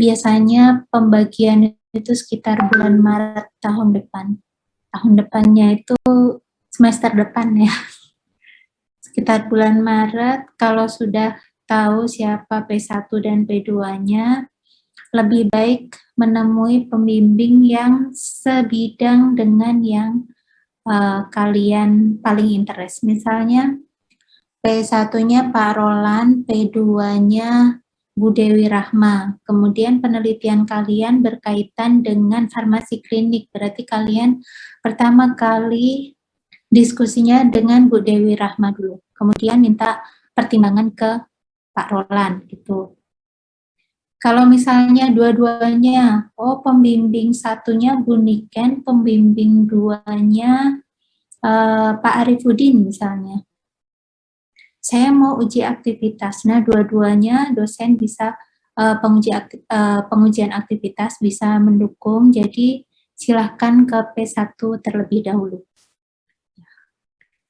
biasanya pembagian itu sekitar bulan Maret tahun depan. Tahun depannya itu semester depan ya. Sekitar bulan Maret, kalau sudah tahu siapa P1 dan P2-nya, lebih baik menemui pembimbing yang sebidang dengan yang kalian paling interest. Misalnya P1-nya Pak Roland, P2-nya Bu Dewi Rahma. Kemudian penelitian kalian berkaitan dengan farmasi klinik. Berarti kalian pertama kali diskusinya dengan Bu Dewi Rahma dulu. Kemudian minta pertimbangan ke Pak Roland gitu. Kalau misalnya dua-duanya, pembimbing satunya Bu Niken, pembimbing duanya Pak Arifudin misalnya. Saya mau uji aktivitas. Nah, dua-duanya dosen bisa pengujian aktivitas bisa mendukung. Jadi silahkan ke P1 terlebih dahulu.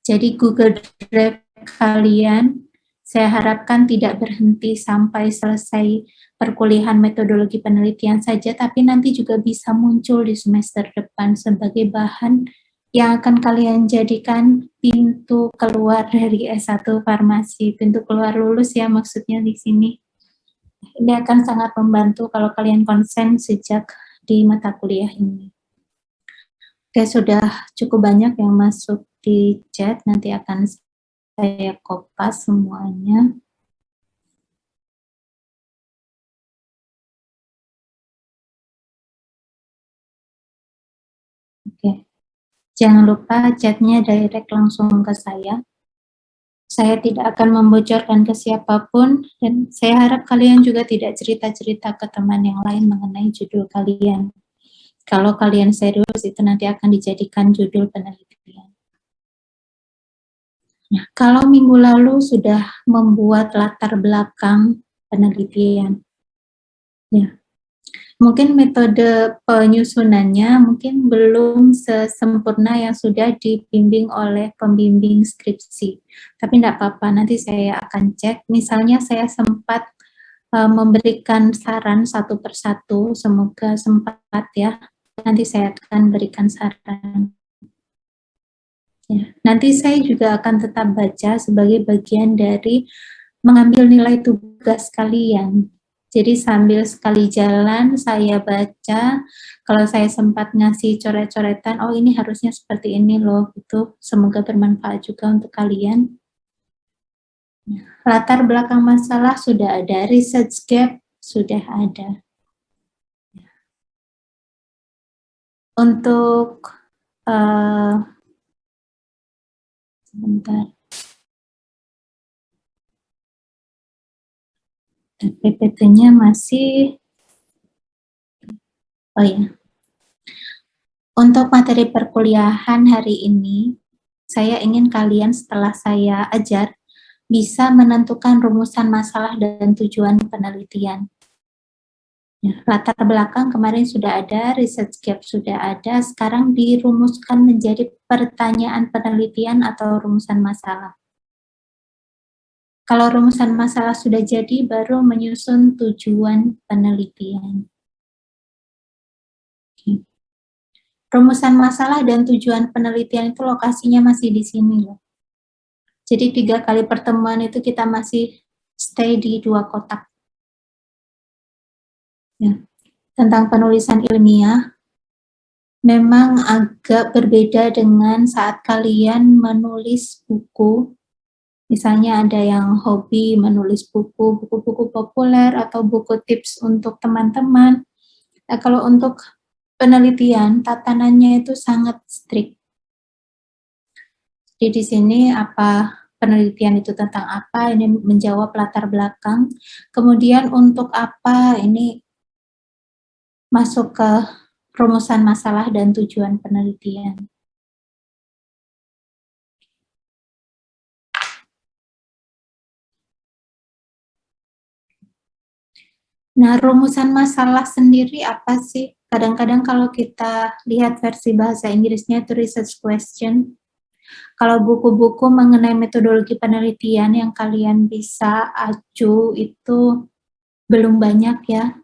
Jadi Google Drive kalian, saya harapkan tidak berhenti sampai selesai perkuliahan metodologi penelitian saja, tapi nanti juga bisa muncul di semester depan sebagai bahan yang akan kalian jadikan pintu keluar dari S1 farmasi, pintu keluar lulus ya maksudnya di sini. Ini akan sangat membantu kalau kalian konsen sejak di mata kuliah ini. Oke, sudah cukup banyak yang masuk di chat, nanti akan saya kopas semuanya. Oke, jangan lupa chatnya direct langsung ke saya. Saya tidak akan membocorkan ke siapapun, dan saya harap kalian juga tidak cerita-cerita ke teman yang lain mengenai judul kalian. Kalau kalian serius, itu nanti akan dijadikan judul penelitian. Nah, kalau minggu lalu sudah membuat latar belakang penelitian, ya, mungkin metode penyusunannya mungkin belum sesempurna yang sudah dibimbing oleh pembimbing skripsi. Tapi tidak apa-apa, nanti saya akan cek. Misalnya saya sempat memberikan saran satu persatu, semoga sempat ya. Nanti saya akan berikan saran. Ya, nanti saya juga akan tetap baca sebagai bagian dari mengambil nilai tugas kalian. Jadi sambil sekali jalan saya baca, kalau saya sempat ngasih coret-coretan, oh ini harusnya seperti ini loh, gitu. Semoga bermanfaat juga untuk kalian. Latar belakang masalah sudah ada, research gap sudah ada. Untuk sebentar. PPT-nya masih, oh ya. Untuk materi perkuliahan hari ini, saya ingin kalian setelah saya ajar bisa menentukan rumusan masalah dan tujuan penelitian. Ya, latar belakang kemarin sudah ada, research gap sudah ada, sekarang dirumuskan menjadi pertanyaan penelitian atau rumusan masalah. Kalau rumusan masalah sudah jadi, baru menyusun tujuan penelitian. Oke. Rumusan masalah dan tujuan penelitian itu lokasinya masih di sini loh. Jadi 3 kali pertemuan itu kita masih stay di 2 kotak. Ya. Tentang penulisan ilmiah, memang agak berbeda dengan saat kalian menulis buku. Misalnya ada yang hobi menulis buku-buku populer atau buku tips untuk teman-teman. Nah, kalau untuk penelitian, tatanannya itu sangat strict. Jadi di sini penelitian itu tentang apa, ini menjawab latar belakang. Kemudian untuk apa, ini masuk ke rumusan masalah dan tujuan penelitian. Nah, rumusan masalah sendiri apa sih? Kadang-kadang kalau kita lihat versi bahasa Inggrisnya itu research question. Kalau buku-buku mengenai metodologi penelitian yang kalian bisa acu itu belum banyak ya.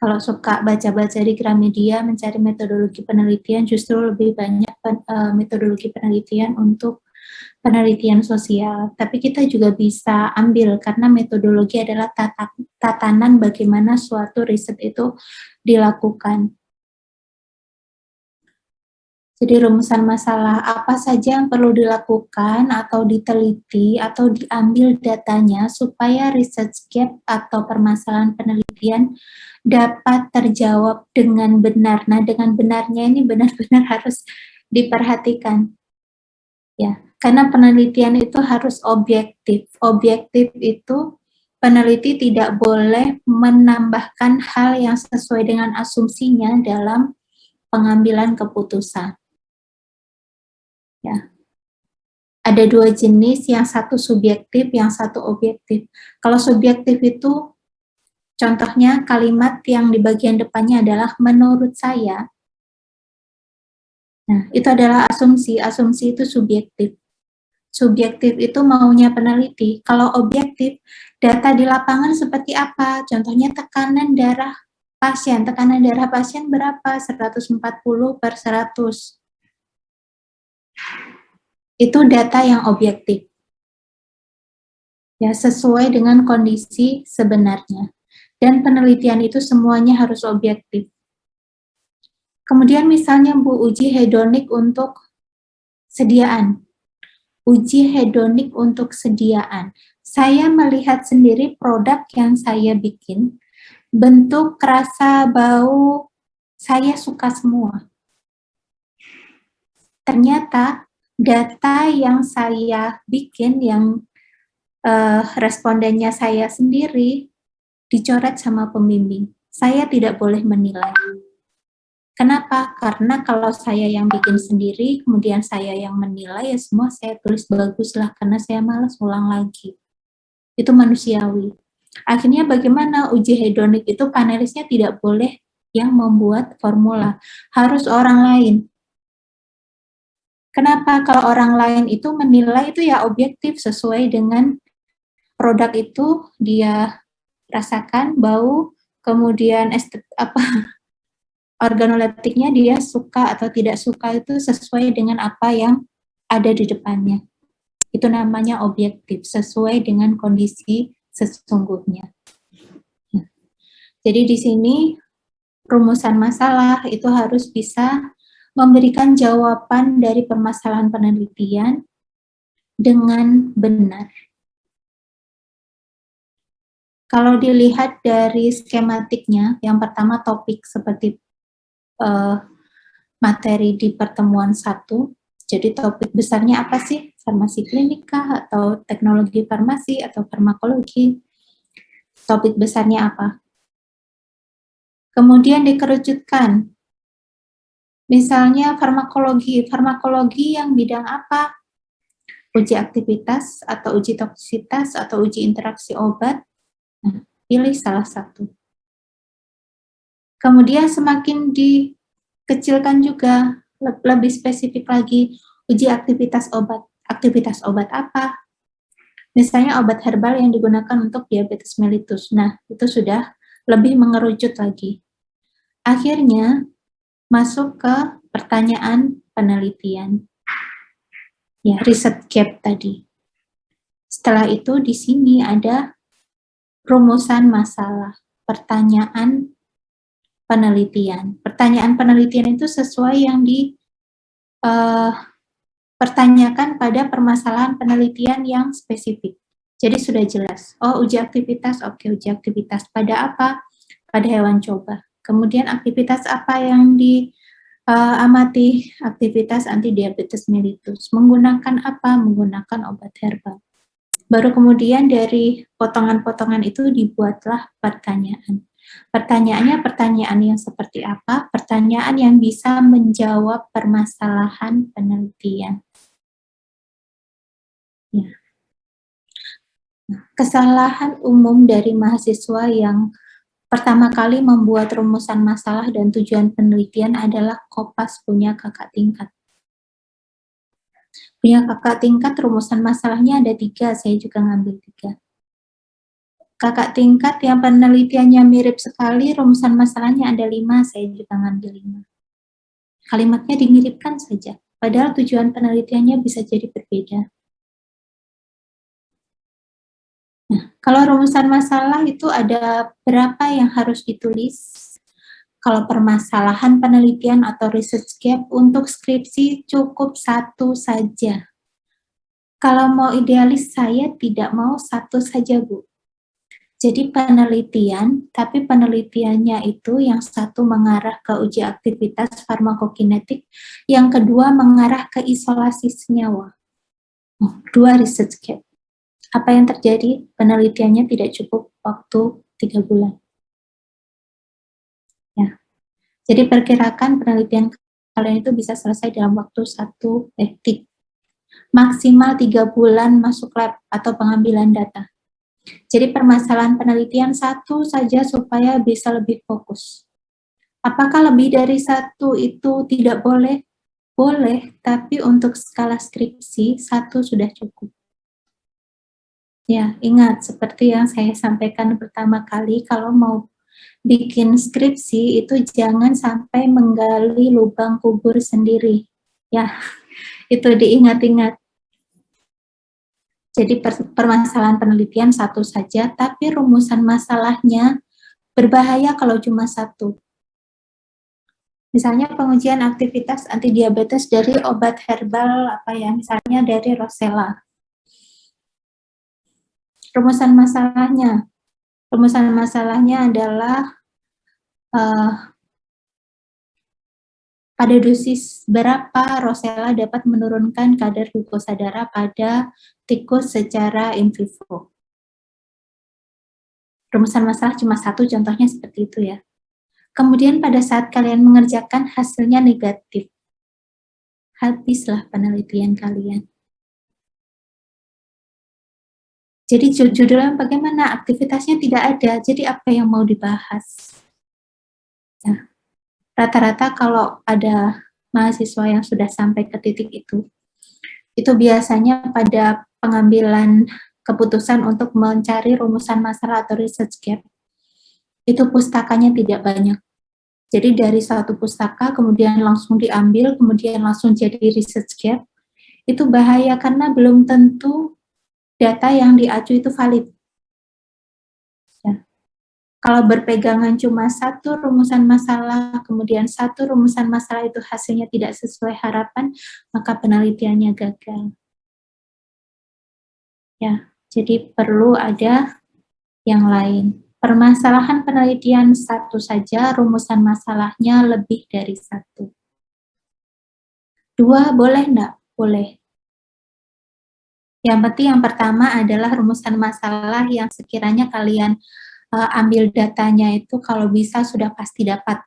Kalau suka baca-baca di Gramedia, mencari metodologi penelitian, justru lebih banyak metodologi penelitian untuk penelitian sosial. Tapi kita juga bisa ambil, karena metodologi adalah tatanan bagaimana suatu riset itu dilakukan. Jadi rumusan masalah apa saja yang perlu dilakukan atau diteliti atau diambil datanya supaya research gap atau permasalahan penelitian dapat terjawab dengan benar. Nah, dengan benarnya ini benar-benar harus diperhatikan. Ya, karena penelitian itu harus objektif. Objektif itu peneliti tidak boleh menambahkan hal yang sesuai dengan asumsinya dalam pengambilan keputusan. Ya. Ada dua jenis, yang satu subjektif, yang satu objektif. Kalau subjektif itu, contohnya kalimat yang di bagian depannya adalah menurut saya. Nah, itu adalah asumsi. Asumsi itu subjektif. Subjektif itu maunya peneliti. Kalau objektif, data di lapangan seperti apa? Contohnya tekanan darah pasien. Tekanan darah pasien berapa? 140/100. Itu data yang objektif. Ya, sesuai dengan kondisi sebenarnya. Dan penelitian itu semuanya harus objektif. Kemudian misalnya Bu, uji hedonik untuk sediaan. Uji hedonik untuk sediaan. Saya melihat sendiri produk yang saya bikin, bentuk, rasa, bau, saya suka semua. Ternyata data yang saya bikin, yang respondennya saya sendiri, dicoret sama pembimbing. Saya tidak boleh menilai. Kenapa? Karena kalau saya yang bikin sendiri, kemudian saya yang menilai, ya semua saya tulis bagus lah, karena saya malas ulang lagi. Itu manusiawi. Akhirnya bagaimana uji hedonik itu, panelisnya tidak boleh yang membuat formula, harus orang lain. Kenapa? Kalau orang lain itu menilai itu ya objektif sesuai dengan produk itu dia rasakan, bau, kemudian organoleptiknya dia suka atau tidak suka, itu sesuai dengan apa yang ada di depannya. Itu namanya objektif, sesuai dengan kondisi sesungguhnya. Jadi di sini rumusan masalah itu harus bisa memberikan jawaban dari permasalahan penelitian dengan benar. Kalau dilihat dari skematiknya, yang pertama topik seperti materi di pertemuan 1, jadi topik besarnya apa sih? Farmasi klinik kah? Atau teknologi farmasi? Atau farmakologi? Topik besarnya apa? Kemudian dikerucutkan. Misalnya farmakologi. Farmakologi yang bidang apa? Uji aktivitas, atau uji toksisitas, atau uji interaksi obat. Nah, pilih salah satu. Kemudian semakin dikecilkan juga, lebih spesifik lagi, uji aktivitas obat. Aktivitas obat apa? Misalnya obat herbal yang digunakan untuk diabetes mellitus. Nah, itu sudah lebih mengerucut lagi. Akhirnya, masuk ke pertanyaan penelitian. Ya, riset gap tadi. Setelah itu, di sini ada rumusan masalah, pertanyaan penelitian. Pertanyaan penelitian itu sesuai yang dipertanyakan pada permasalahan penelitian yang spesifik. Jadi sudah jelas. Oh, uji aktivitas, oke, uji aktivitas. Pada apa? Pada hewan coba. Kemudian aktivitas apa yang diamati? Aktivitas anti-diabetes mellitus. Menggunakan apa? Menggunakan obat herbal. Baru kemudian dari potongan-potongan itu dibuatlah pertanyaan. Pertanyaannya pertanyaan yang seperti apa? Pertanyaan yang bisa menjawab permasalahan penelitian. Ya. Nah, kesalahan umum dari mahasiswa yang pertama kali membuat rumusan masalah dan tujuan penelitian adalah kopas punya kakak tingkat. Punya kakak tingkat, rumusan masalahnya ada 3, saya juga ngambil 3. kakak tingkat yang penelitiannya mirip sekali, rumusan masalahnya ada 5, saya juga ngambil 5. Kalimatnya dimiripkan saja, padahal tujuan penelitiannya bisa jadi berbeda. Nah, kalau rumusan masalah itu ada berapa yang harus ditulis? Kalau permasalahan penelitian atau research gap untuk skripsi cukup 1 saja. Kalau mau idealis saya tidak mau 1 saja, Bu. Jadi penelitian, tapi penelitiannya itu yang satu mengarah ke uji aktivitas farmakokinetik, yang kedua mengarah ke isolasi senyawa. 2 research gap. Apa yang terjadi? Penelitiannya tidak cukup waktu 3 bulan. Ya. Jadi perkirakan penelitian kalian itu bisa selesai dalam waktu maksimal 3 bulan masuk lab atau pengambilan data. Jadi permasalahan penelitian 1 saja supaya bisa lebih fokus. Apakah lebih dari 1 itu tidak boleh? Boleh, tapi untuk skala skripsi 1 sudah cukup. Ya, ingat seperti yang saya sampaikan pertama kali, kalau mau bikin skripsi itu jangan sampai menggali lubang kubur sendiri. Ya, itu diingat-ingat. Jadi permasalahan penelitian 1 saja, tapi rumusan masalahnya berbahaya kalau cuma 1. Misalnya pengujian aktivitas antidiabetes dari obat herbal misalnya dari Rosella. Rumusan masalahnya adalah pada dosis berapa Rosella dapat menurunkan kadar glukosa darah pada tikus secara in vivo. Rumusan masalah cuma 1, contohnya seperti itu ya. Kemudian pada saat kalian mengerjakan hasilnya negatif, habislah penelitian kalian. Jadi judulnya bagaimana? Aktivitasnya tidak ada, jadi apa yang mau dibahas? Nah, rata-rata kalau ada mahasiswa yang sudah sampai ke titik itu biasanya pada pengambilan keputusan untuk mencari rumusan masalah atau research gap, itu pustakanya tidak banyak. Jadi dari satu pustaka kemudian langsung diambil, kemudian langsung jadi research gap, itu bahaya karena belum tentu data yang diacu itu valid. Ya. Kalau berpegangan cuma 1 rumusan masalah, kemudian 1 rumusan masalah itu hasilnya tidak sesuai harapan, maka penelitiannya gagal. Ya, jadi perlu ada yang lain. Permasalahan penelitian 1 saja, rumusan masalahnya lebih dari 1. 2 boleh enggak? Boleh. Yang penting yang pertama adalah rumusan masalah yang sekiranya kalian ambil datanya itu kalau bisa sudah pasti dapat.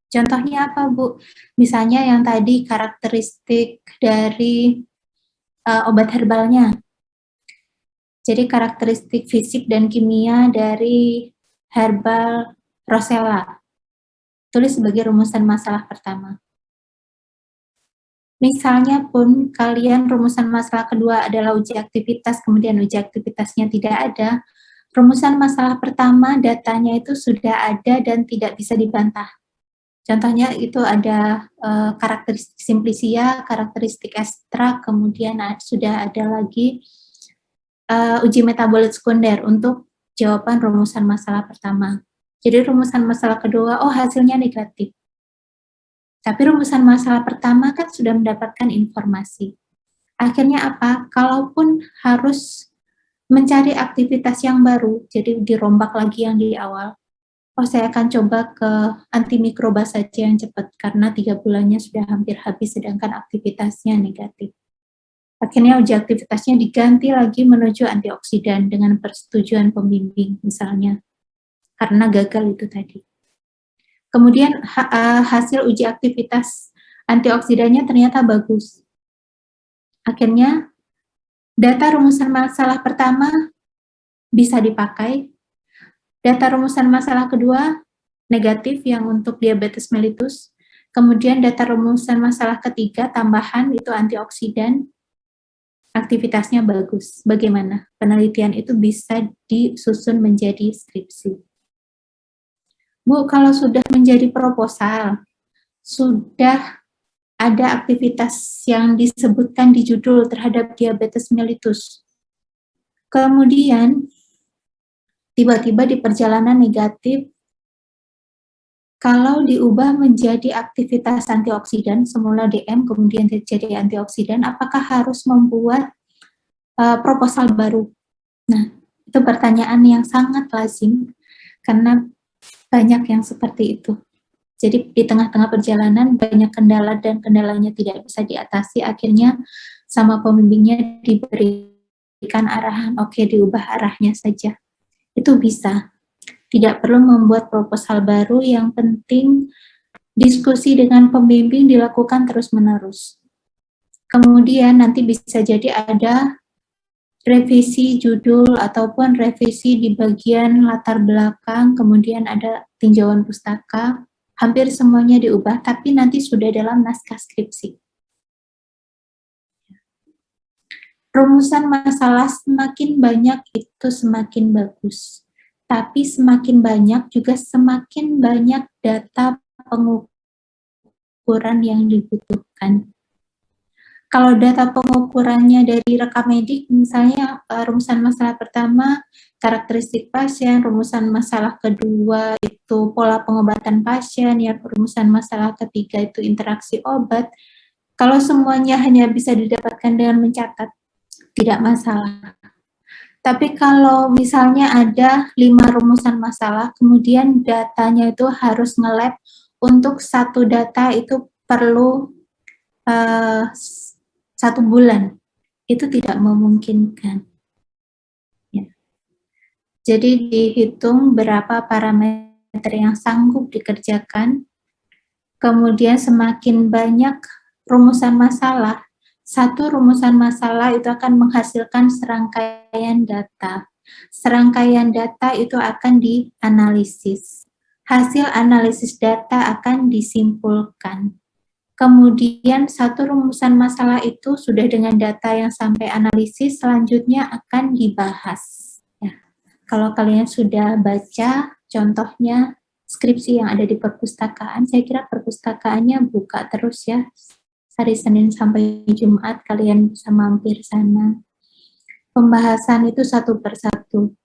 Contohnya apa, Bu? Misalnya yang tadi karakteristik dari obat herbalnya. Jadi karakteristik fisik dan kimia dari herbal Rosella. Tulis sebagai rumusan masalah pertama. Misalnya pun kalian rumusan masalah kedua adalah uji aktivitas, kemudian uji aktivitasnya tidak ada, rumusan masalah pertama datanya itu sudah ada dan tidak bisa dibantah. Contohnya itu ada karakteristik simplisia, karakteristik ekstrak, kemudian sudah ada lagi uji metabolit sekunder untuk jawaban rumusan masalah pertama. Jadi rumusan masalah kedua, oh hasilnya negatif. Tapi rumusan masalah pertama kan sudah mendapatkan informasi. Akhirnya apa? Kalaupun harus mencari aktivitas yang baru, jadi dirombak lagi yang di awal, saya akan coba ke antimikroba saja yang cepat, karena 3 bulannya sudah hampir habis, sedangkan aktivitasnya negatif. Akhirnya uji aktivitasnya diganti lagi menuju antioksidan dengan persetujuan pembimbing misalnya, karena gagal itu tadi. Kemudian hasil uji aktivitas antioksidannya ternyata bagus. Akhirnya data rumusan masalah pertama bisa dipakai, data rumusan masalah kedua negatif yang untuk diabetes mellitus, kemudian data rumusan masalah ketiga tambahan itu antioksidan, aktivitasnya bagus. Bagaimana penelitian itu bisa disusun menjadi skripsi? Bu, kalau sudah menjadi proposal, sudah ada aktivitas yang disebutkan di judul terhadap diabetes mellitus. Kemudian, tiba-tiba di perjalanan negatif, kalau diubah menjadi aktivitas antioksidan, semula DM, kemudian jadi antioksidan, apakah harus membuat proposal baru? Nah, itu pertanyaan yang sangat lazim, karena banyak yang seperti itu. Jadi di tengah-tengah perjalanan banyak kendala dan kendalanya tidak bisa diatasi, akhirnya sama pembimbingnya diberikan arahan, oke, diubah arahnya saja. Itu bisa. Tidak perlu membuat proposal baru, yang penting diskusi dengan pembimbing dilakukan terus-menerus. Kemudian nanti bisa jadi ada revisi judul ataupun revisi di bagian latar belakang, kemudian ada tinjauan pustaka, hampir semuanya diubah, tapi nanti sudah dalam naskah skripsi. Rumusan masalah semakin banyak itu semakin bagus, tapi semakin banyak juga semakin banyak data pengukuran yang dibutuhkan. Kalau data pengukurannya dari rekam medik, misalnya rumusan masalah pertama, karakteristik pasien, rumusan masalah kedua itu pola pengobatan pasien, ya rumusan masalah ketiga itu interaksi obat. Kalau semuanya hanya bisa didapatkan dengan mencatat, tidak masalah. Tapi kalau misalnya ada 5 rumusan masalah, kemudian datanya itu harus nge-lab, untuk satu data itu perlu 1 bulan, itu tidak memungkinkan. Ya. Jadi dihitung berapa parameter yang sanggup dikerjakan, kemudian semakin banyak rumusan masalah, satu rumusan masalah itu akan menghasilkan serangkaian data. Serangkaian data itu akan dianalisis. Hasil analisis data akan disimpulkan. Kemudian satu rumusan masalah itu sudah dengan data yang sampai analisis, selanjutnya akan dibahas. Ya. Kalau kalian sudah baca contohnya skripsi yang ada di perpustakaan, saya kira perpustakaannya buka terus ya. Hari Senin sampai Jumat kalian bisa mampir sana. Pembahasan itu satu persatu.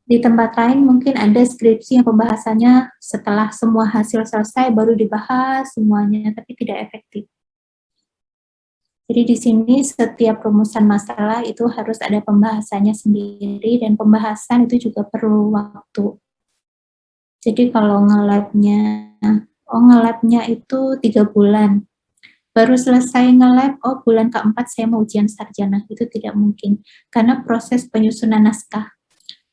Di tempat lain mungkin ada skripsi yang pembahasannya setelah semua hasil selesai baru dibahas semuanya, tapi tidak efektif. Jadi di sini setiap rumusan masalah itu harus ada pembahasannya sendiri, dan pembahasan itu juga perlu waktu. Jadi kalau nge-labnya itu 3 bulan. Baru selesai nge-lab, bulan keempat saya mau ujian sarjana, itu tidak mungkin. Karena proses penyusunan naskah,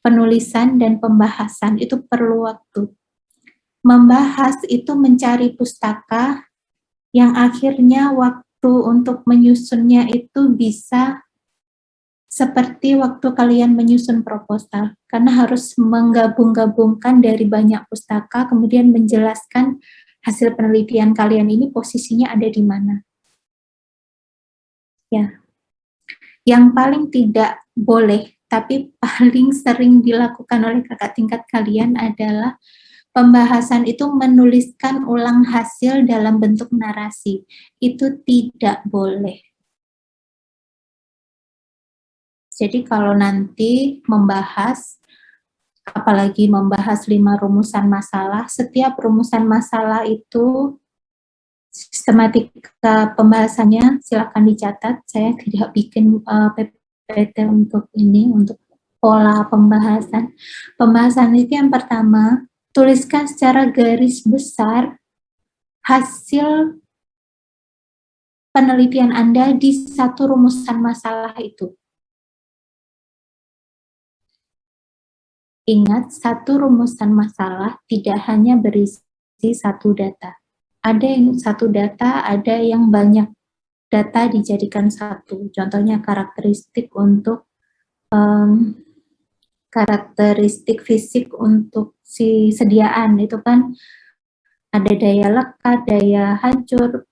penulisan dan pembahasan itu perlu waktu. Membahas itu mencari pustaka yang akhirnya waktu untuk menyusunnya itu bisa seperti waktu kalian menyusun proposal, karena harus menggabung-gabungkan dari banyak pustaka, kemudian menjelaskan hasil penelitian kalian ini posisinya ada di mana. Ya. Yang paling tidak boleh, tapi paling sering dilakukan oleh kakak tingkat kalian adalah pembahasan itu menuliskan ulang hasil dalam bentuk narasi. Itu tidak boleh. Jadi kalau nanti membahas, apalagi membahas 5 rumusan masalah, setiap rumusan masalah itu sistematika pembahasannya silakan dicatat. Saya tidak bikin PPT untuk ini, untuk pola pembahasan. Pembahasan itu yang pertama, tuliskan secara garis besar hasil penelitian Anda di satu rumusan masalah itu. Ingat, satu rumusan masalah tidak hanya berisi satu data. Ada yang satu data, ada yang banyak data dijadikan satu. Contohnya karakteristik untuk karakteristik fisik untuk si sediaan, itu kan ada daya lekat, daya hancur,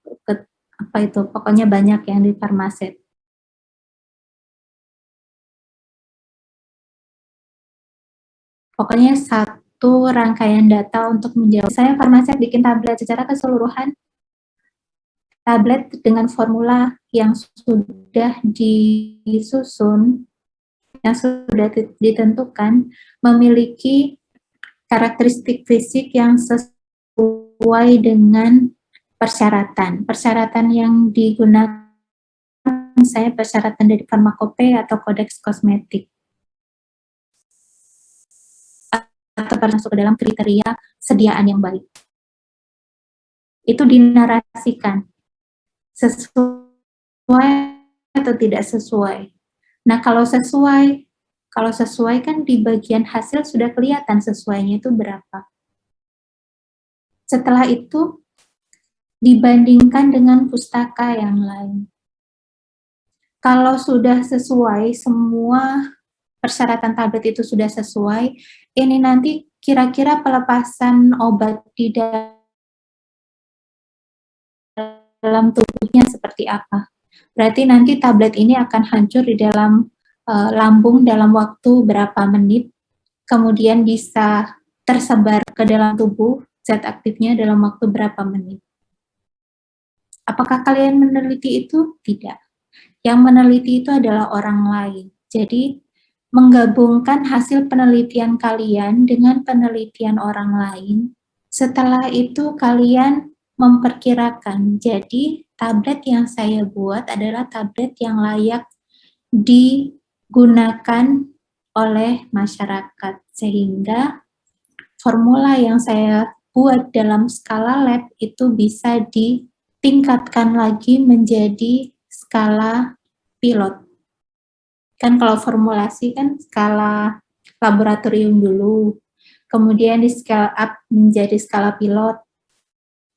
apa itu, pokoknya banyak yang di farmaset. Pokoknya satu rangkaian data untuk menjawab. Saya farmasi bikin tablet secara keseluruhan, tablet dengan formula yang sudah disusun, yang sudah ditentukan, memiliki karakteristik fisik yang sesuai dengan persyaratan. Persyaratan yang digunakan saya persyaratan dari farmakope atau kodeks kosmetik. Atau masuk ke dalam kriteria sediaan yang baik. Itu dinarasikan. Sesuai atau tidak sesuai. Nah, kalau sesuai kan di bagian hasil sudah kelihatan sesuainya itu berapa. Setelah itu dibandingkan dengan pustaka yang lain. Kalau sudah sesuai, semua persyaratan tablet itu sudah sesuai, ini nanti kira-kira pelepasan obat di dalam tubuhnya seperti apa. Berarti nanti tablet ini akan hancur di dalam lambung dalam waktu berapa menit, kemudian bisa tersebar ke dalam tubuh zat aktifnya dalam waktu berapa menit. Apakah kalian meneliti itu? Tidak. Yang meneliti itu adalah orang lain. Jadi, menggabungkan hasil penelitian kalian dengan penelitian orang lain. Setelah itu, kalian memperkirakan. Jadi, tablet yang saya buat adalah tablet yang layak digunakan oleh masyarakat. Sehingga, formula yang saya buat dalam skala lab itu bisa ditingkatkan lagi menjadi skala pilot. Kan kalau formulasi kan skala laboratorium dulu, kemudian di scale up menjadi skala pilot.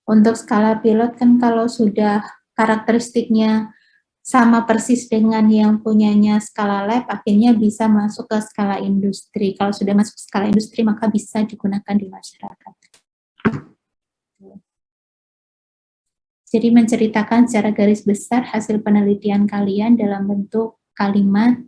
Untuk skala pilot kan kalau sudah karakteristiknya sama persis dengan yang punyanya skala lab, akhirnya bisa masuk ke skala industri. Kalau sudah masuk ke skala industri, maka bisa digunakan di masyarakat. Jadi menceritakan secara garis besar hasil penelitian kalian dalam bentuk kalimat,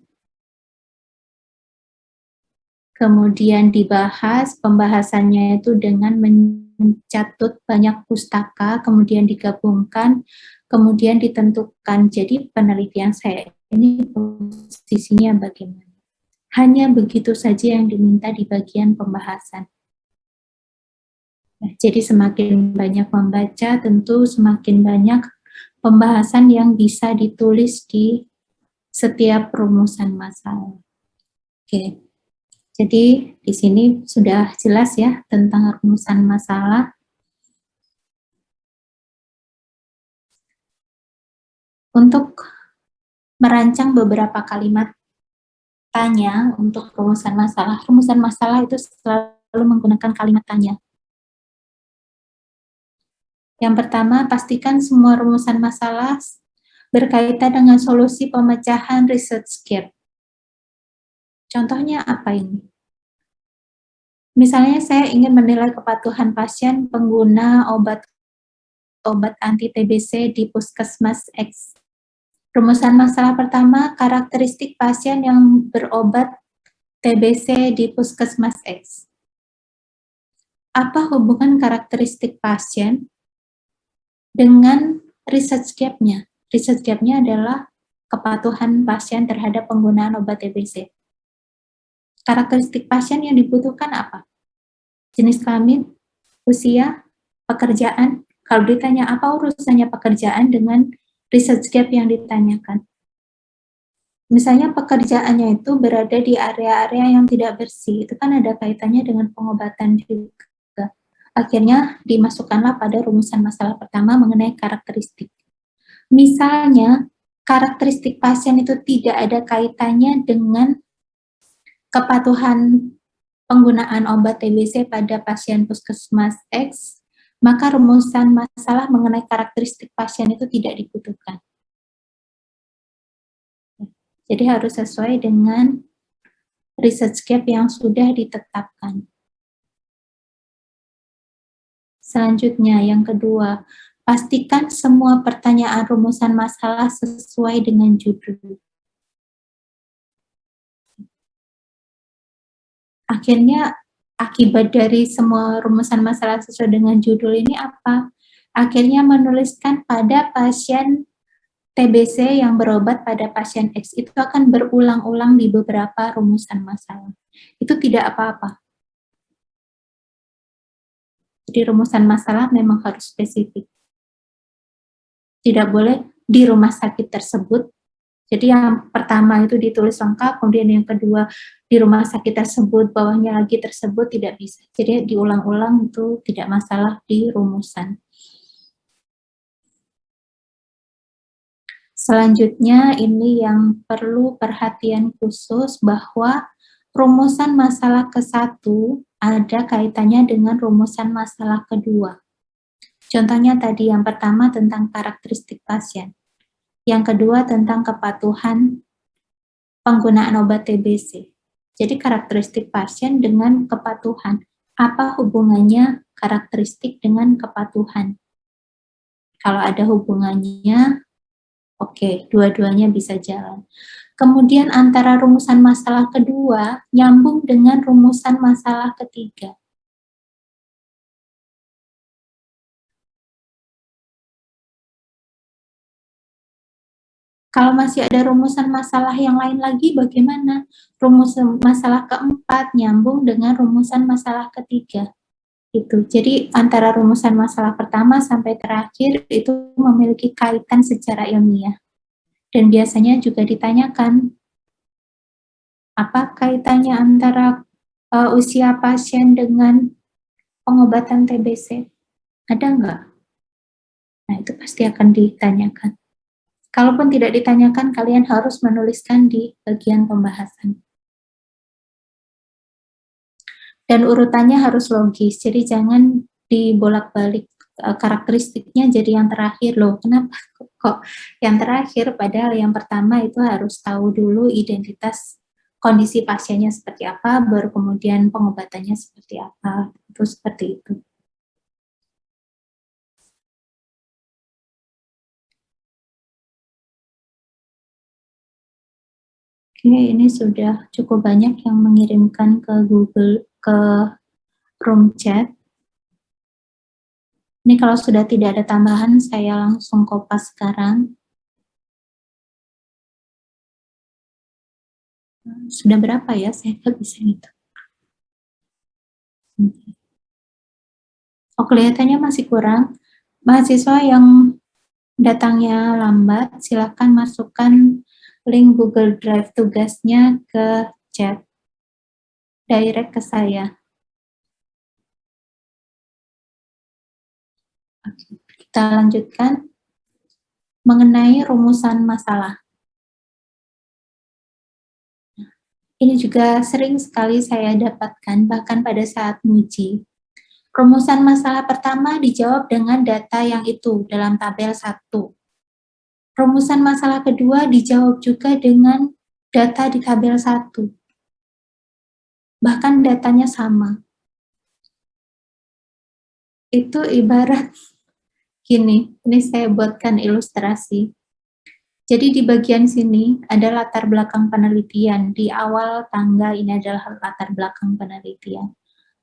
kemudian dibahas, pembahasannya itu dengan mencatut banyak pustaka, kemudian digabungkan, kemudian ditentukan. Jadi penelitian saya ini posisinya bagaimana. Hanya begitu saja yang diminta di bagian pembahasan. Nah, jadi semakin banyak membaca, tentu semakin banyak pembahasan yang bisa ditulis di setiap rumusan masalah. Oke, jadi di sini sudah jelas ya tentang rumusan masalah. Untuk merancang beberapa kalimat tanya untuk rumusan masalah itu selalu menggunakan kalimat tanya. Yang pertama, pastikan semua rumusan masalah berkaitan dengan solusi pemecahan research gap. Contohnya apa ini? Misalnya saya ingin menilai kepatuhan pasien pengguna obat anti TBC di Puskesmas X. Rumusan masalah pertama, karakteristik pasien yang berobat TBC di Puskesmas X. Apa hubungan karakteristik pasien dengan research gap-nya? Research gap-nya adalah kepatuhan pasien terhadap penggunaan obat TBC. Karakteristik pasien yang dibutuhkan apa? Jenis kelamin, usia, pekerjaan. Kalau ditanya apa urusannya pekerjaan dengan research gap yang ditanyakan? Misalnya pekerjaannya itu berada di area-area yang tidak bersih, itu kan ada kaitannya dengan pengobatan juga. Akhirnya dimasukkanlah pada rumusan masalah pertama mengenai karakteristik. Misalnya, karakteristik pasien itu tidak ada kaitannya dengan kepatuhan penggunaan obat TBC pada pasien Puskesmas X, maka rumusan masalah mengenai karakteristik pasien itu tidak dibutuhkan. Jadi harus sesuai dengan research gap yang sudah ditetapkan. Selanjutnya, yang kedua, pastikan semua pertanyaan rumusan masalah sesuai dengan judul. Akhirnya Akibat dari semua rumusan masalah sesuai dengan judul ini apa? Akhirnya menuliskan pada pasien TBC yang berobat pada pasien X itu akan berulang-ulang di beberapa rumusan masalah. Itu tidak apa-apa. Jadi rumusan masalah memang harus spesifik. Tidak boleh di rumah sakit tersebut. Jadi yang pertama itu ditulis lengkap, kemudian yang kedua di rumah sakit tersebut, bawahnya lagi tersebut, tidak bisa. Jadi diulang-ulang itu tidak masalah di rumusan. Selanjutnya ini yang perlu perhatian khusus bahwa rumusan masalah ke-1 ada kaitannya dengan rumusan masalah kedua. Contohnya tadi yang pertama tentang karakteristik pasien. Yang kedua tentang kepatuhan penggunaan obat TBC. Jadi karakteristik pasien dengan kepatuhan. Apa hubungannya karakteristik dengan kepatuhan? Kalau ada hubungannya, oke, dua-duanya bisa jalan. Kemudian antara rumusan masalah kedua nyambung dengan rumusan masalah ketiga. Kalau masih ada rumusan masalah yang lain lagi, bagaimana? Rumusan masalah keempat nyambung dengan rumusan masalah ketiga. Itu. Jadi antara rumusan masalah pertama sampai terakhir itu memiliki kaitan secara ilmiah. Dan biasanya juga ditanyakan, apa kaitannya antara usia pasien dengan pengobatan TBC? Ada nggak? Nah, itu pasti akan ditanyakan. Kalaupun tidak ditanyakan, kalian harus menuliskan di bagian pembahasan. Dan urutannya harus logis, jadi jangan dibolak-balik karakteristiknya jadi yang terakhir loh. Kenapa kok yang terakhir, padahal yang pertama itu harus tahu dulu identitas kondisi pasiennya seperti apa, baru kemudian pengobatannya seperti apa, itu seperti itu. Oke, ini sudah cukup banyak yang mengirimkan ke Google, ke room chat. Ini kalau sudah tidak ada tambahan, saya langsung kopas sekarang. Sudah berapa ya? Saya nggak bisa gitu. Oh, kelihatannya masih kurang. Mahasiswa yang datangnya lambat, silakan masukkan link Google Drive tugasnya ke chat, direct ke saya. Oke, kita lanjutkan mengenai rumusan masalah. Ini juga sering sekali saya dapatkan, bahkan pada saat nguji. Rumusan masalah pertama dijawab dengan data yang itu dalam tabel 1. Rumusan masalah kedua dijawab juga dengan data di tabel 1. Bahkan datanya sama. Itu ibarat gini, ini saya buatkan ilustrasi. Jadi di bagian sini ada latar belakang penelitian. Di awal tangga ini adalah latar belakang penelitian.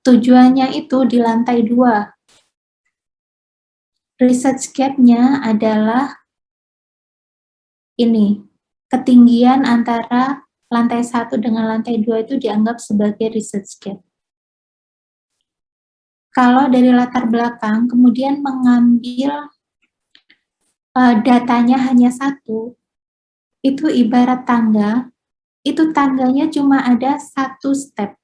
Tujuannya itu di lantai 2. Research gap-nya adalah ini, ketinggian antara lantai 1 dengan lantai 2 itu dianggap sebagai research gap. Kalau dari latar belakang, kemudian mengambil datanya hanya 1, itu ibarat tangga, itu tangganya cuma ada 1 step.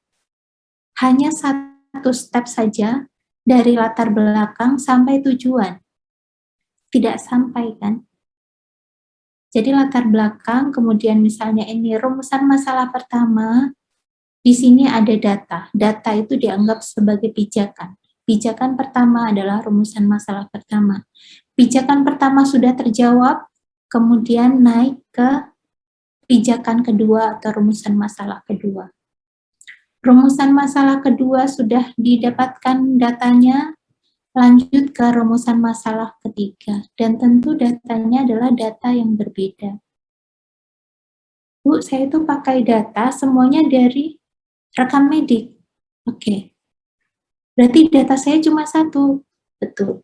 Hanya 1 step saja dari latar belakang sampai tujuan. Tidak sampai kan? Jadi latar belakang, kemudian misalnya ini rumusan masalah pertama, di sini ada data. Data itu dianggap sebagai pijakan. Pijakan pertama adalah rumusan masalah pertama. Pijakan pertama sudah terjawab, kemudian naik ke pijakan kedua atau rumusan masalah kedua. Rumusan masalah kedua sudah didapatkan datanya, lanjut ke rumusan masalah ketiga, dan tentu datanya adalah data yang berbeda. Bu, saya itu pakai data semuanya dari rekam medik. Oke, Berarti data saya cuma satu, betul.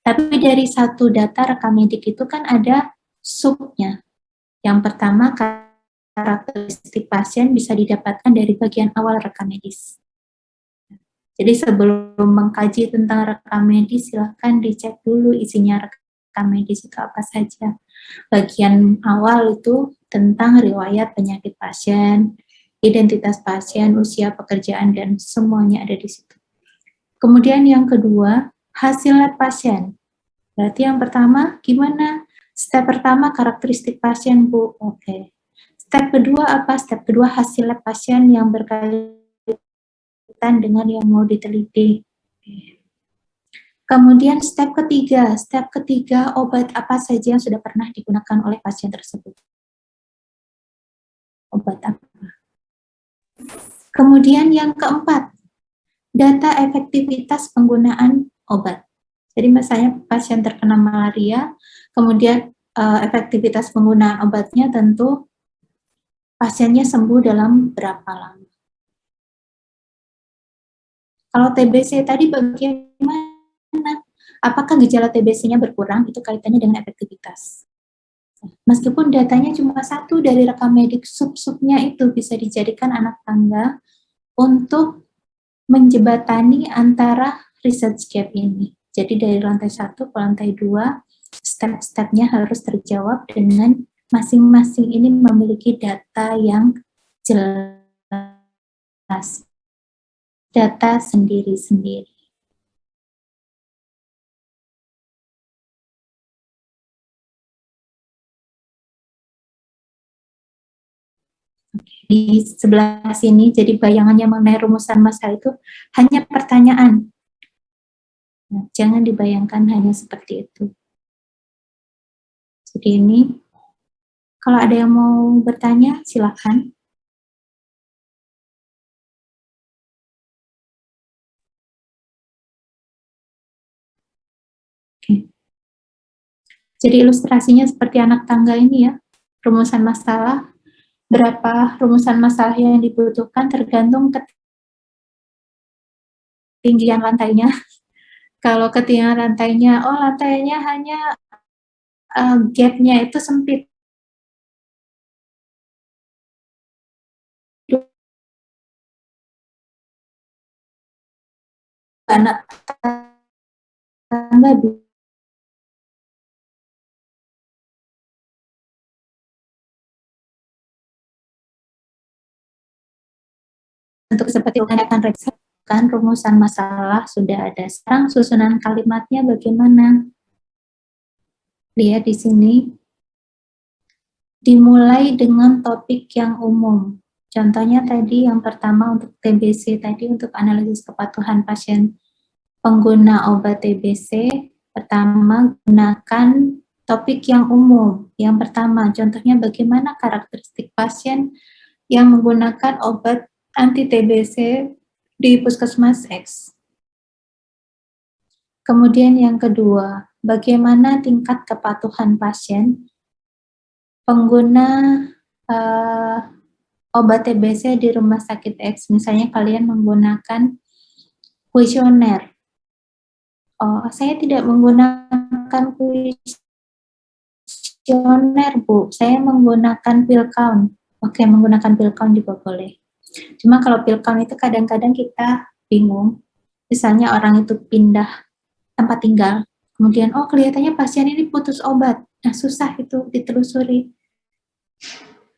Tapi dari satu data rekam medik itu kan ada subnya. Yang pertama, karakteristik pasien bisa didapatkan dari bagian awal rekam medis. Jadi sebelum mengkaji tentang rekam medis, silahkan dicek dulu isinya rekam medis itu apa saja. Bagian awal itu tentang riwayat penyakit pasien, identitas pasien, usia, pekerjaan, dan semuanya ada di situ. Kemudian yang kedua, hasil lab pasien. Berarti yang pertama, gimana? Step pertama, karakteristik pasien, Bu. Oke. Step kedua apa? Step kedua, hasil lab pasien yang berkaitan dengan yang mau diteliti. Kemudian step ketiga, obat apa saja yang sudah pernah digunakan oleh pasien tersebut. Obat apa? Kemudian yang keempat, data efektivitas penggunaan obat. Jadi misalnya pasien terkena malaria, kemudian efektivitas penggunaan obatnya tentu pasiennya sembuh dalam berapa lama. Kalau TBC tadi bagaimana? Apakah gejala TBC-nya berkurang? Itu kaitannya dengan efektivitas. Meskipun datanya cuma satu dari rekam medik, sub-subnya itu bisa dijadikan anak tangga untuk menjebatani antara research gap ini. Jadi dari lantai 1 ke lantai 2, step-stepnya harus terjawab dengan masing-masing ini memiliki data yang jelas. Data sendiri-sendiri. Di sebelah sini, jadi bayangannya mengenai rumusan masalah itu hanya pertanyaan. Nah, jangan dibayangkan hanya seperti itu. Jadi ini, kalau ada yang mau bertanya, silakan. Oke. Jadi ilustrasinya seperti anak tangga ini ya, rumusan masalah, berapa rumusan masalah yang dibutuhkan tergantung ketinggian lantainya. Kalau ketinggian lantainya, oh lantainya hanya gap-nya itu sempit. Anak tangga untuk seperti akan kan rumusan masalah sudah ada. Sekarang susunan kalimatnya bagaimana? Lihat di sini. Dimulai dengan topik yang umum. Contohnya tadi yang pertama untuk TBC tadi untuk analisis kepatuhan pasien pengguna obat TBC, pertama gunakan topik yang umum. Yang pertama, contohnya bagaimana karakteristik pasien yang menggunakan obat anti TBC di puskesmas X. Kemudian yang kedua, bagaimana tingkat kepatuhan pasien pengguna obat TBC di rumah sakit X. Misalnya kalian menggunakan kuesioner. Oh, saya tidak menggunakan kuesioner, Bu. Saya menggunakan pill count. Oke, menggunakan pill count juga boleh. Cuma kalau pill count itu kadang-kadang kita bingung. Misalnya orang itu pindah tempat tinggal, kemudian oh kelihatannya pasien ini putus obat. Nah, susah itu ditelusuri.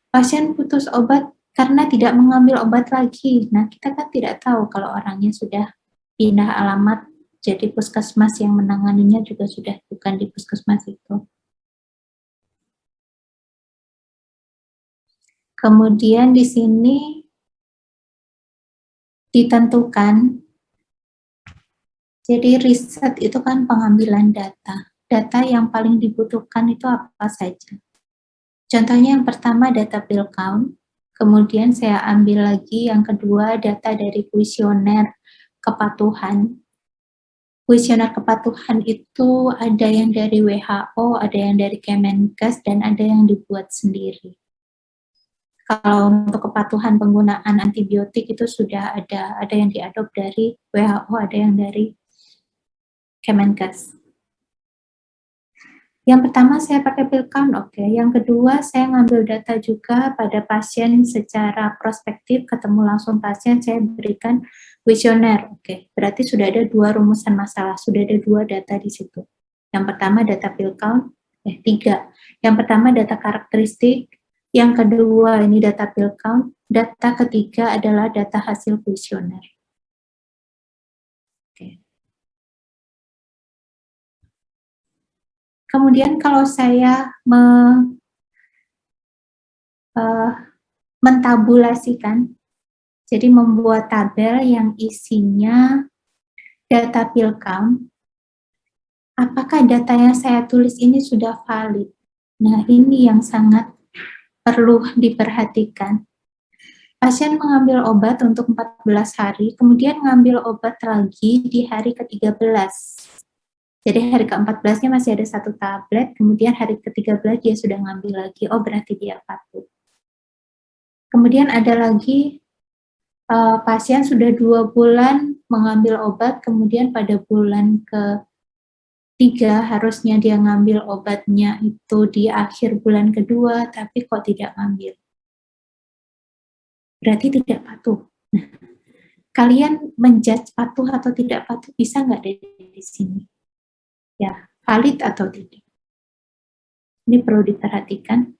Pasien putus obat karena tidak mengambil obat lagi. Nah, kita kan tidak tahu kalau orangnya sudah pindah alamat, jadi puskesmas yang menanganinya juga sudah bukan di puskesmas itu. Kemudian di sini ditentukan, jadi riset itu kan pengambilan data. Data yang paling dibutuhkan itu apa saja. Contohnya yang pertama data pill count, kemudian saya ambil lagi yang kedua data dari kuesioner kepatuhan. Kuesioner kepatuhan itu ada yang dari WHO, ada yang dari Kemenkes, dan ada yang dibuat sendiri. Kalau untuk kepatuhan penggunaan antibiotik itu sudah ada yang diadopt dari WHO, ada yang dari Kemenkes. Yang pertama saya pakai pill count, oke. Yang kedua saya ngambil data juga pada pasien secara prospektif, ketemu langsung pasien, saya berikan kuesioner, oke. Berarti sudah ada 2 rumusan masalah, sudah ada 2 data di situ. Yang pertama data pill count, 3. Yang pertama data karakteristik, yang kedua ini data pill count, data ketiga adalah data hasil kuesioner. Oke. Kemudian kalau saya mentabulasikan, jadi membuat tabel yang isinya data pill count, apakah data yang saya tulis ini sudah valid? Nah, ini yang sangat perlu diperhatikan. Pasien mengambil obat untuk 14 hari, kemudian mengambil obat lagi di hari ke-13. Jadi hari ke-14-nya masih ada 1 tablet, kemudian hari ke-13 dia sudah ngambil lagi, oh berarti dia patuh. Kemudian ada lagi pasien sudah 2 bulan mengambil obat, kemudian pada bulan ke-3 harusnya dia ngambil obatnya itu di akhir bulan kedua, tapi kok tidak ngambil. Berarti tidak patuh. Nah, kalian menjudge patuh atau tidak patuh bisa nggak di sini? Ya, valid atau tidak? Ini perlu diperhatikan.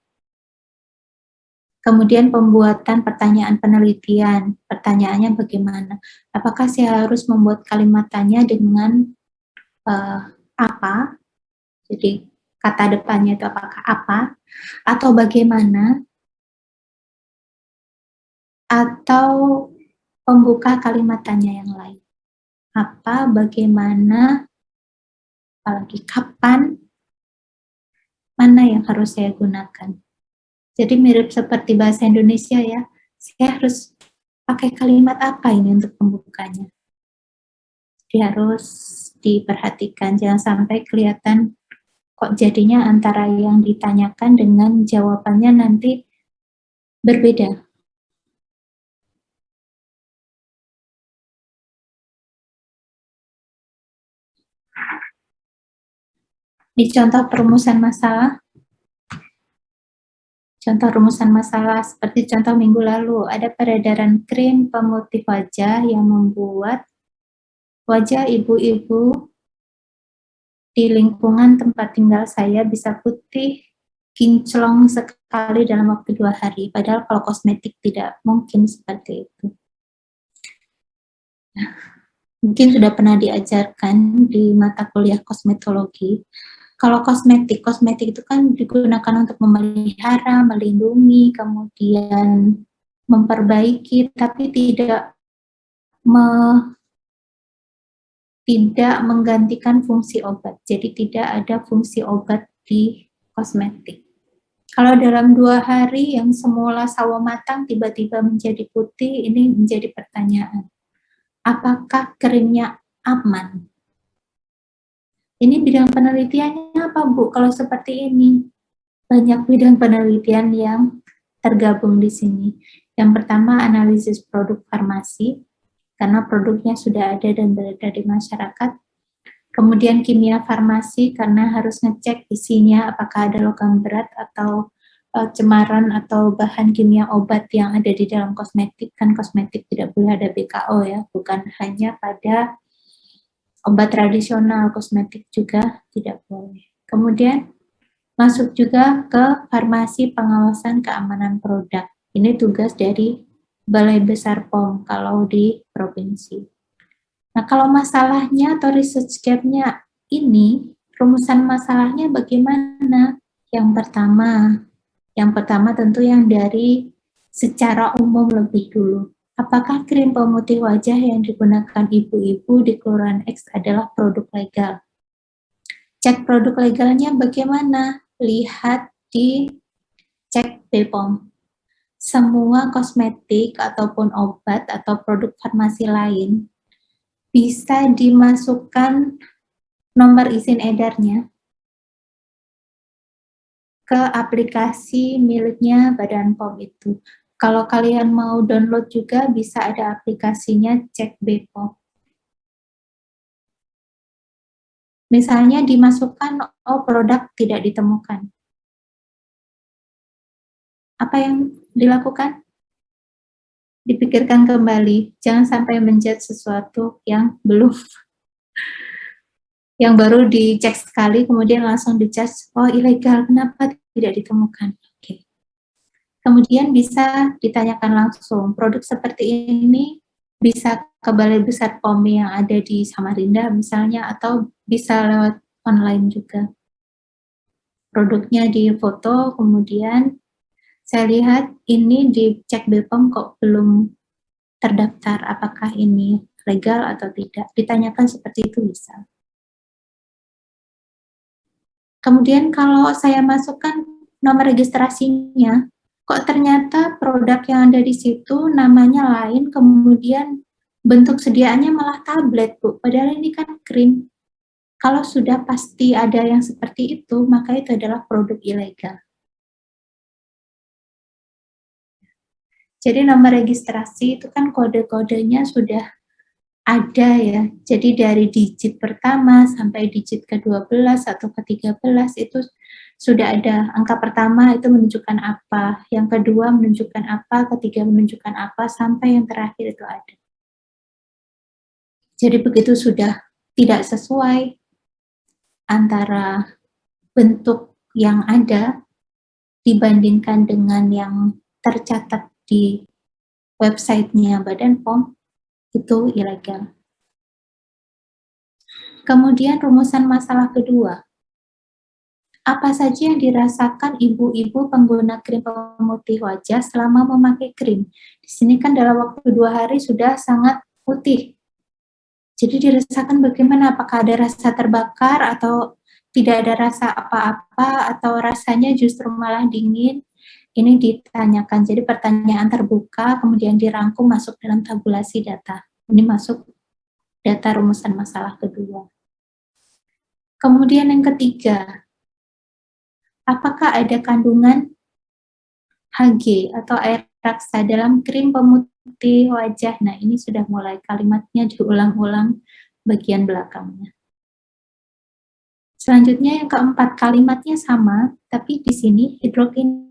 Kemudian pembuatan pertanyaan penelitian. Pertanyaannya bagaimana? Apakah saya harus membuat kalimat tanya dengan apa? Jadi kata depannya itu apakah apa? Atau bagaimana? Atau pembuka kalimat tanya yang lain. Apa, bagaimana, apalagi kapan, mana yang harus saya gunakan. Jadi mirip seperti bahasa Indonesia ya, saya harus pakai kalimat apa ini untuk pembukanya. Jadi harus diperhatikan, jangan sampai kelihatan kok jadinya antara yang ditanyakan dengan jawabannya nanti berbeda. Di contoh perumusan masalah, contoh rumusan masalah seperti contoh minggu lalu, ada peredaran krim pemutih wajah yang membuat wajah ibu-ibu di lingkungan tempat tinggal saya bisa putih kinclong sekali dalam waktu 2 hari. Padahal kalau kosmetik tidak mungkin seperti itu. Mungkin sudah pernah diajarkan di mata kuliah kosmetologi. Kalau kosmetik itu kan digunakan untuk memelihara, melindungi, kemudian memperbaiki, tapi tidak menggantikan fungsi obat. Jadi tidak ada fungsi obat di kosmetik. Kalau dalam 2 hari yang semula sawo matang tiba-tiba menjadi putih, ini menjadi pertanyaan. Apakah krimnya aman? Ini bidang penelitiannya apa, Bu? Kalau seperti ini, banyak bidang penelitian yang tergabung di sini. Yang pertama, analisis produk farmasi, karena produknya sudah ada dan beredar di masyarakat. Kemudian kimia farmasi, karena harus ngecek isinya apakah ada logam berat atau cemaran atau bahan kimia obat yang ada di dalam kosmetik. Kan kosmetik tidak boleh ada BKO ya, bukan hanya pada obat tradisional, kosmetik juga tidak boleh. Kemudian masuk juga ke farmasi pengawasan keamanan produk. Ini tugas dari Balai Besar POM kalau di provinsi. Nah, kalau masalahnya atau research gap-nya ini, rumusan masalahnya bagaimana? Yang pertama tentu yang dari secara umum lebih dulu. Apakah krim pemutih wajah yang digunakan ibu-ibu di Kelurahan X adalah produk legal? Cek produk legalnya bagaimana? Lihat di cek BPOM. Semua kosmetik ataupun obat atau produk farmasi lain bisa dimasukkan nomor izin edarnya ke aplikasi miliknya Badan POM itu. Kalau kalian mau download juga bisa ada aplikasinya Cek BPOM. Misalnya dimasukkan, oh produk tidak ditemukan. Apa yang dilakukan? Dipikirkan kembali, jangan sampai menjudge sesuatu yang belum, yang baru dicek sekali kemudian langsung dicek, oh ilegal, kenapa tidak ditemukan? Oke. Kemudian bisa ditanyakan langsung, produk seperti ini bisa ke Balai Besar POM yang ada di Samarinda misalnya, atau bisa lewat online juga. Produknya difoto, kemudian saya lihat ini dicek BPOM kok belum terdaftar, apakah ini legal atau tidak. Ditanyakan seperti itu bisa. Kemudian kalau saya masukkan nomor registrasinya, kok ternyata produk yang ada di situ namanya lain, kemudian bentuk sediaannya malah tablet, Bu. Padahal ini kan krim. Kalau sudah pasti ada yang seperti itu, maka itu adalah produk ilegal. Jadi nomor registrasi itu kan kode-kodenya sudah ada ya. Jadi dari digit pertama sampai digit ke-12 atau ke-13 itu sudah ada. Angka pertama itu menunjukkan apa, yang kedua menunjukkan apa, ketiga menunjukkan apa, sampai yang terakhir itu ada. Jadi begitu sudah tidak sesuai antara bentuk yang ada dibandingkan dengan yang tercatat di websitenya Badan POM, itu ilegal. Kemudian rumusan masalah kedua, apa saja yang dirasakan ibu-ibu pengguna krim pemutih wajah selama memakai krim? Di sini kan dalam waktu 2 hari sudah sangat putih. Jadi dirasakan bagaimana? Apakah ada rasa terbakar atau tidak ada rasa apa-apa atau rasanya justru malah dingin? Ini ditanyakan. Jadi pertanyaan terbuka kemudian dirangkum masuk dalam tabulasi data. Ini masuk data rumusan masalah kedua. Kemudian yang ketiga, apakah ada kandungan Hg atau air raksa dalam krim pemutih wajah? Nah, ini sudah mulai kalimatnya diulang-ulang bagian belakangnya. Selanjutnya yang keempat, kalimatnya sama, tapi di sini hidrokinon.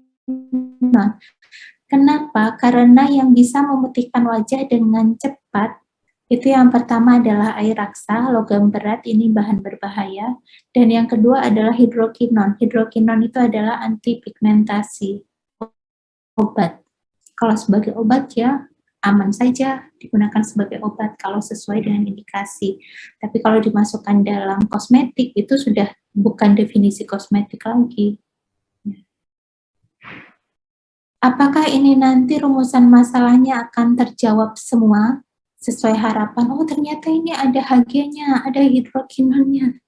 Kenapa? Karena yang bisa memutihkan wajah dengan cepat itu yang pertama adalah air raksa, logam berat, ini bahan berbahaya. Dan yang kedua adalah hidrokinon. Hidrokinon itu adalah antipigmentasi, obat. Kalau sebagai obat ya aman saja digunakan sebagai obat kalau sesuai dengan indikasi. Tapi kalau dimasukkan dalam kosmetik itu sudah bukan definisi kosmetik lagi. Apakah ini nanti rumusan masalahnya akan terjawab semua sesuai harapan? Oh ternyata ini ada Hg-nya, ada hidrokinonnya.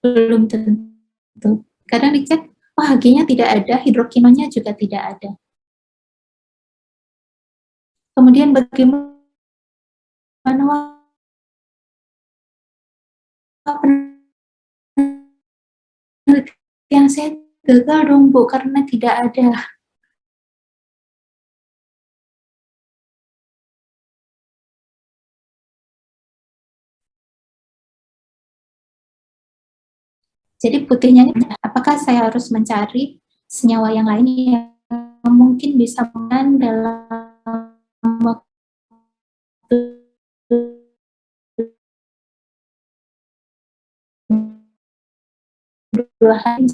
Belum tentu. Kadang dicek, oh Hg-nya tidak ada, hidrokinonnya juga tidak ada. Kemudian bagaimana yang saya gagal dong Bu karena tidak ada. Jadi putihnya ini, apakah saya harus mencari senyawa yang lain yang mungkin bisa dalam waktu 2 hari,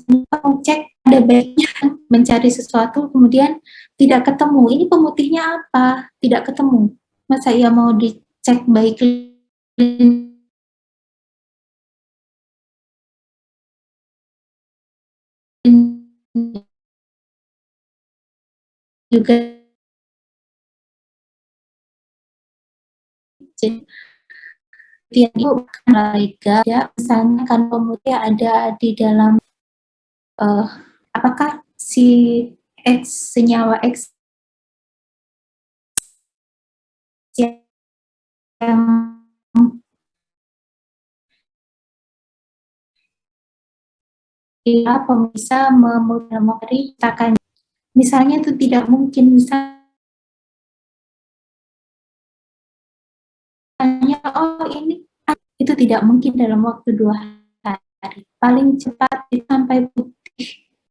cek ada baiknya mencari sesuatu kemudian tidak ketemu, ini pemutihnya apa? Tidak ketemu. Masa ia mau dicek baik juga, jadi ibu ya, misalnya kan pemutih ada di dalam apakah si senyawa X yang apa bisa menceritakan, misalnya itu tidak mungkin, misalnya oh ini itu tidak mungkin dalam waktu 2 hari, paling cepat